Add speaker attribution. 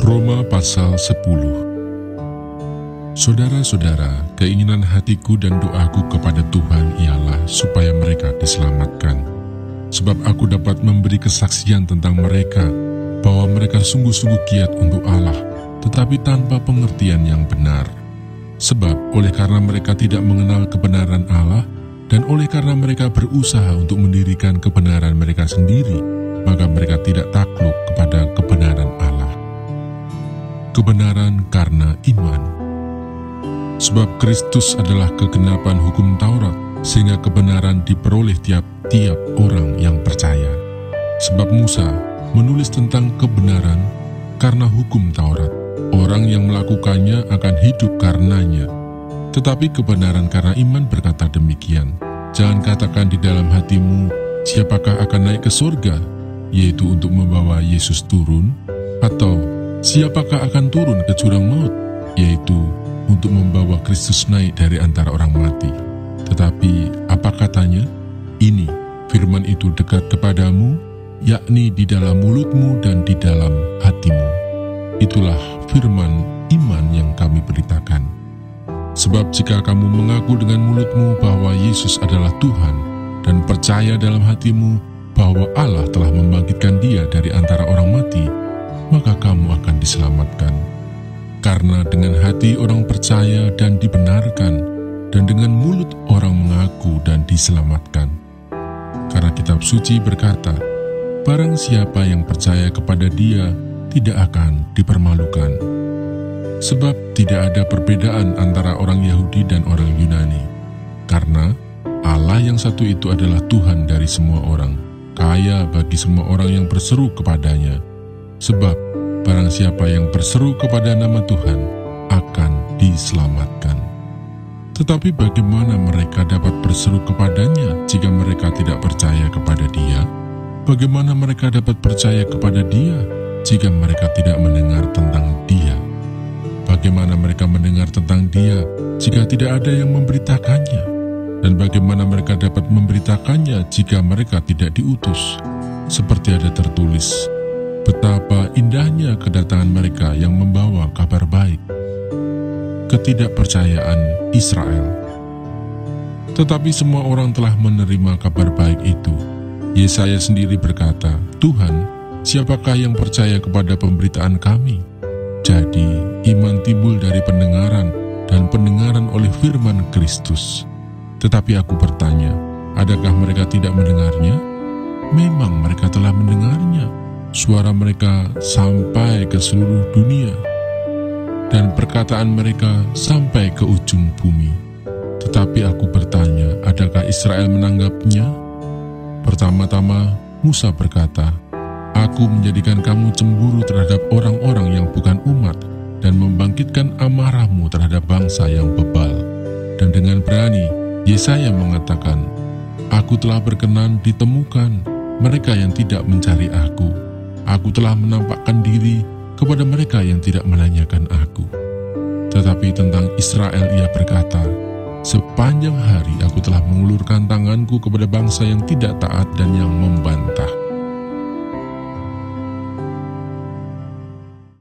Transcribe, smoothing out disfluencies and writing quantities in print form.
Speaker 1: Roma pasal 10. Saudara-saudara, keinginan hatiku dan doaku kepada Tuhan ialah supaya mereka diselamatkan. Sebab aku dapat memberi kesaksian tentang mereka, bahwa mereka sungguh-sungguh giat untuk Allah, tetapi tanpa pengertian yang benar. Sebab oleh karena mereka tidak mengenal kebenaran Allah, dan oleh karena mereka berusaha untuk mendirikan kebenaran mereka sendiri, maka mereka tidak takluk kepada kebenaran Allah. Kebenaran karena iman. Sebab Kristus adalah kegenapan hukum Taurat, sehingga kebenaran diperoleh tiap-tiap orang yang percaya. Sebab Musa menulis tentang kebenaran karena hukum Taurat. Orang yang melakukannya akan hidup karenanya. Tetapi kebenaran karena iman berkata demikian, jangan katakan di dalam hatimu, siapakah akan naik ke surga, yaitu untuk membawa Yesus turun, atau siapakah akan turun ke jurang maut, yaitu untuk membawa Kristus naik dari antara orang mati. Tetapi apa katanya? Ini, firman itu dekat kepadamu, yakni di dalam mulutmu dan di dalam hatimu. Itulah firman iman yang kami beritakan. Sebab jika kamu mengaku dengan mulutmu bahwa Yesus adalah Tuhan, dan percaya dalam hatimu bahwa Allah telah membangkitkan Dia dari antara orang mati, maka kamu akan diselamatkan. Karena dengan hati orang percaya dan dibenarkan, dan dengan mulut orang mengaku dan diselamatkan. Karena kitab suci berkata, barang siapa yang percaya kepada Dia tidak akan dipermalukan. Sebab tidak ada perbedaan antara orang Yahudi dan orang Yunani. Karena Allah yang satu itu adalah Tuhan dari semua orang, kaya bagi semua orang yang berseru kepadanya. Sebab barang siapa yang berseru kepada nama Tuhan akan diselamatkan. Tetapi bagaimana mereka dapat berseru kepadanya jika mereka tidak percaya kepada Dia? Bagaimana mereka dapat percaya kepada Dia jika mereka tidak mendengar tentang Dia? Bagaimana mereka mendengar tentang Dia jika tidak ada yang memberitakannya? Dan bagaimana mereka dapat memberitakannya jika mereka tidak diutus? Seperti ada tertulis, betapa indahnya kedatangan mereka yang membawa kabar baik. Ketidakpercayaan Israel. Tetapi semua orang telah menerima kabar baik itu. Yesaya sendiri berkata, Tuhan, siapakah yang percaya kepada pemberitaan kami? Jadi, iman timbul dari pendengaran, dan pendengaran oleh firman Kristus. Tetapi aku bertanya, adakah mereka tidak mendengarnya? Memang mereka telah mendengarnya. Suara mereka sampai ke seluruh dunia, dan perkataan mereka sampai ke ujung bumi. Tetapi aku bertanya, adakah Israel menanggapnya? Pertama-tama Musa berkata, aku menjadikan kamu cemburu terhadap orang-orang yang bukan umat, dan membangkitkan amarahmu terhadap bangsa yang bebal. Dan dengan berani Yesaya mengatakan, aku telah berkenan ditemukan mereka yang tidak mencari aku. Aku telah menampakkan diri kepada mereka yang tidak menanyakan aku. Tetapi tentang Israel ia berkata, sepanjang hari aku telah mengulurkan tanganku kepada bangsa yang tidak taat dan yang membantah.